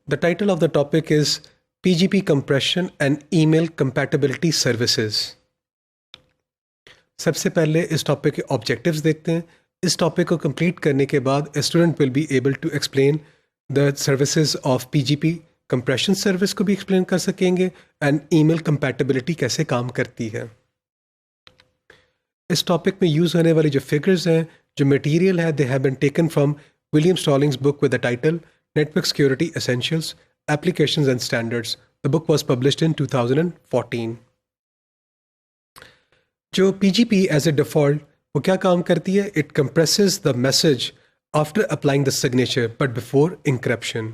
The title of the topic is PGP compression and email compatibility services. सबसे पहले इस topic के objectives देखते हैं. इस टॉपिक को कंप्लीट करने के बाद a student will be able to explain the services of PGP compression service को भी एक्सप्लेन कर सकेंगे and email compatibility कैसे काम करती है. इस टॉपिक में यूज़ होने वाली जो फिगर्स हैं, जो मटेरियल है, they have been taken from William Stallings book with the title Network Security Essentials, Applications and Standards. The book was published in 2014. जो PGP as a default वो क्या काम करती है? It compresses the message after applying the signature but before encryption.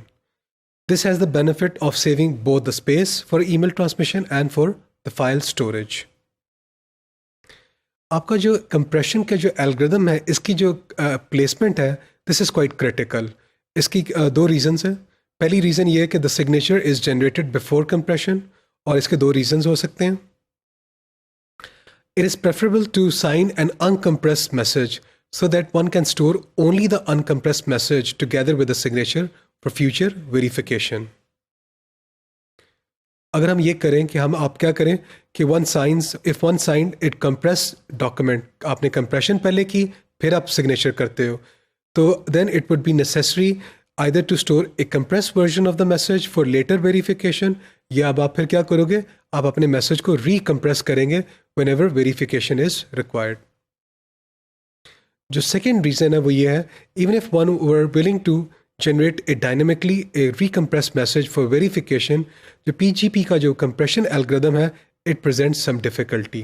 This has the benefit of saving both the space for email transmission and for the file storage. आपका जो compression का जो algorithm है, इसकी जो placement है, this is quite critical. इसकी दो रीजंस हैं. पहली रीज़न ये है कि the signature is generated before compression, और इसके दो रीजंस हो सकते हैं. It is preferable to sign an uncompressed message so that one can store only the uncompressed message together with the signature for future verification. अगर हम ये करें कि आप क्या करें कि one signed it compress document, आपने कंप्रेशन पहले की फिर आप सिग्नेचर करते हो, तो then it would be necessary either to store a compressed version of the message for later verification, या अब आप फिर क्या करोगे, आप अपने मैसेज को recompress करेंगे whenever verification is required. जो second reason है वो ये है, even if one were willing to generate a dynamically a recompressed message for verification, जो PGP का जो compression algorithm है, it presents some difficulty.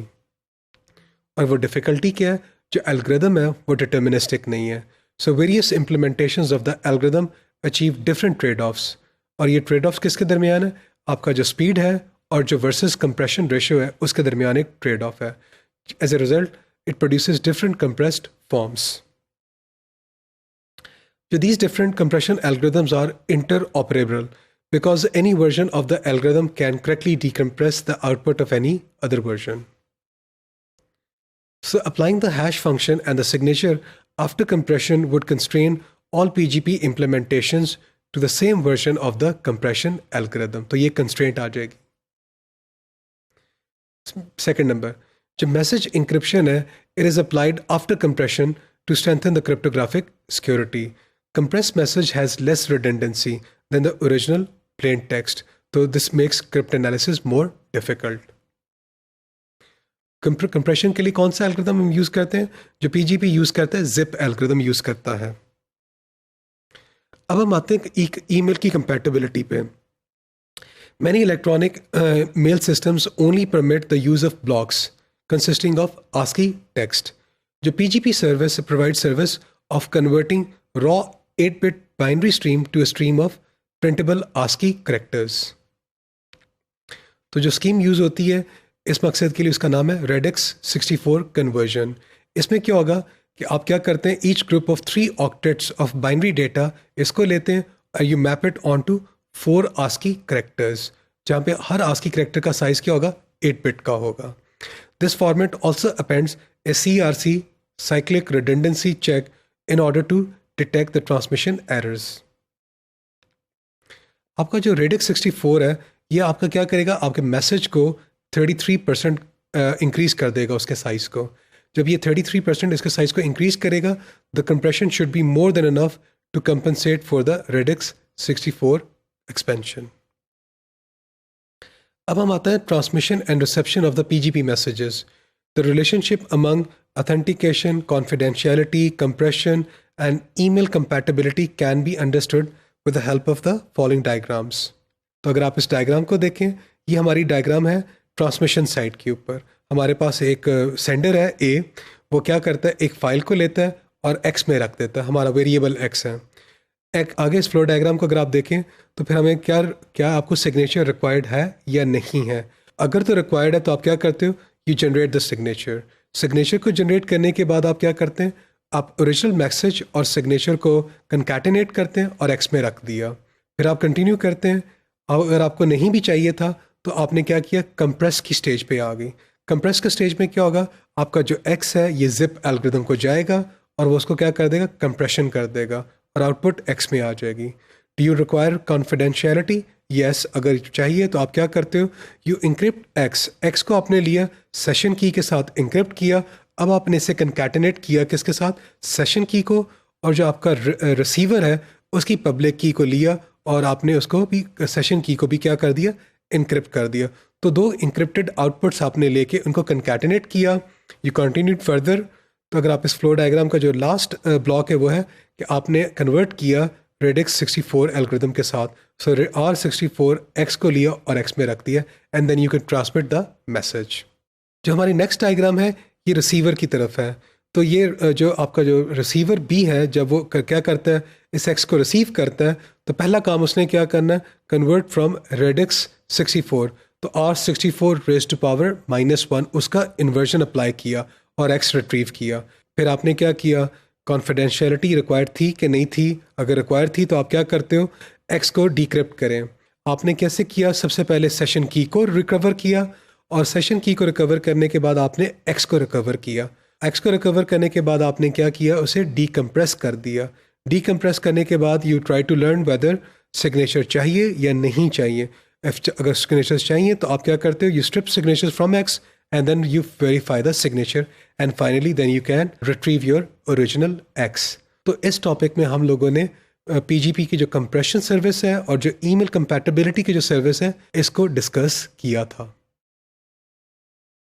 और वो difficulty क्या है? जो algorithm है वो deterministic नहीं है. So various implementations of the algorithm achieve different trade-offs. और ये trade-offs किसके दरमियान है? आपका जो speed है और जो versus compression ratio है उसके दरमियान एक trade-off है. As a result, it produces different compressed forms. So these different compression algorithms are interoperable because any version of the algorithm can correctly decompress the output of any other version. So applying the hash function and the signature after compression would constrain all PGP implementations to the same version of the compression algorithm. तो ये constraint आ जाएगी. Second number, जो message encryption है, it is applied after compression to strengthen the cryptographic security. Compressed message has less redundancy than the original plain text, so this makes cryptanalysis more difficult. Compression के लिए कौन सा algorithm हम use करते हैं? जो PGP use करता है, जिप एल्गोरिथम यूज़ करता है. अब हम आते हैं ईमेल की कंपैटिबिलिटी पे. Many electronic mail systems only permit the use of blocks consisting of ASCII text. जो PGP service provides service of converting raw 8-bit binary stream to a stream of printable ASCII characters. तो जो scheme use होती है इस मकसद के लिए, उसका नाम है रेडिक्स 64 कन्वर्जन. इसमें क्या होगा कि आप क्या करते हैं, each group of 3 octets of binary data इसको लेते हैं और you map it on to 4 ASCII characters, जहाँ पे हर ASCII करेक्टर का साइज क्या होगा, 8 बिट का होगा. This format also appends a CRC cyclic redundancy check in order to detect the transmission errors. आपका जो रेडिक्स 64 है, ये आपका क्या करेगा, आपके मैसेज को 33% इंक्रीज कर देगा उसके साइज को. जब ये 33% इसके साइज को इंक्रीज करेगा, the compression should be more than enough to compensate for the radix 64 expansion. अब हम आता है transmission and reception of the PGP messages. The relationship among authentication, confidentiality, compression and email compatibility can be understood with the help of the following diagrams. तो अगर आप इस diagram को देखें, ये हमारी डायग्राम है ट्रांसमिशन साइड के ऊपर. हमारे पास एक सेंडर है A, वो क्या करता है, एक फ़ाइल को लेता है और X में रख देता है, हमारा वेरिएबल X है. आगे इस फ्लो डायग्राम को अगर आप देखें तो फिर हमें क्या आपको सिग्नेचर रिक्वायर्ड है या नहीं है. अगर तो रिक्वायर्ड है तो आप क्या करते हो, you generate the signature. Signature को जनरेट करने के बाद आप क्या करते हैं, आप ओरिजिनल मैसेज और सिग्नेचर को कंकैटिनेट करते हैं और X में रख दिया. फिर आप कंटिन्यू करते हैं. अगर आपको नहीं भी चाहिए था तो आपने क्या किया, कंप्रेस की स्टेज पे आ गई. कंप्रेस के स्टेज में क्या होगा, आपका जो X है ये जिप एल्गोरिथम को जाएगा और वो उसको क्या कर देगा, कंप्रेशन कर देगा और आउटपुट X में आ जाएगी. Do you require confidentiality? Yes, अगर चाहिए तो आप क्या करते हो, यू इंक्रिप्ट एक्स को आपने लिया, सेशन की के साथ इंक्रिप्ट किया, अब आपने इसे कंकैटिनेट किया किसके साथ, सेशन की को, और जो आपका रिसीवर है उसकी पब्लिक की को लिया और आपने उसको भी सेशन की को भी क्या कर दिया, इनक्रिप्ट कर दिया। तो दो इंक्रिप्टेड आउटपुट्स आपने लेके उनको कंकैटिनेट किया, यू कंटिन्यूड फर्दर। तो अगर आप इस फ्लो डायग्राम का जो लास्ट ब्लॉक है वो है कि आपने कन्वर्ट किया रेडिक्स 64 एल्गोरिथम के साथ। सो R64 एक्स को लिया और एक्स में रख दिया and then you can transmit the message. जो हमारी नेक्स्ट डायग्राम है ये रिसीवर की तरफ है। तो ये जो आपका जो रिसीवर बी है, जब वो क्या करता है, इस एक्स को रिसीव करता है, तो पहला काम उसने क्या करना है, कन्वर्ट फ्रॉम रेडिक्स 64, तो R64 रेज टू पावर -1 उसका इन्वर्जन अप्लाई किया और एक्स रिट्रीव किया। फिर आपने क्या किया, कॉन्फिडेंशियलिटी रिक्वायर्ड थी कि नहीं थी, अगर रिक्वायर्ड थी तो आप क्या करते हो, एक्स को डिक्रिप्ट करें। आपने कैसे किया, सबसे पहले सेशन की को रिकवर किया और सेशन की को रिकवर करने के बाद आपने एक्स को रिकवर किया। एक्स को रिकवर करने के बाद आपने क्या किया, उसे डीकम्प्रेस कर दिया। डीकम्प्रेस करने के बाद you try to learn whether signature चाहिए या नहीं चाहिए। अगर सिग्नेचर्स चाहिए तो आप क्या करते हो, you strip signatures from x and then you verify the signature and finally then you can retrieve your original X। तो इस टॉपिक में हम लोगों ने PGP की जो कंप्रेशन सर्विस है और जो ईमेल कंपैटिबिलिटी की जो सर्विस है इसको डिस्कस किया था।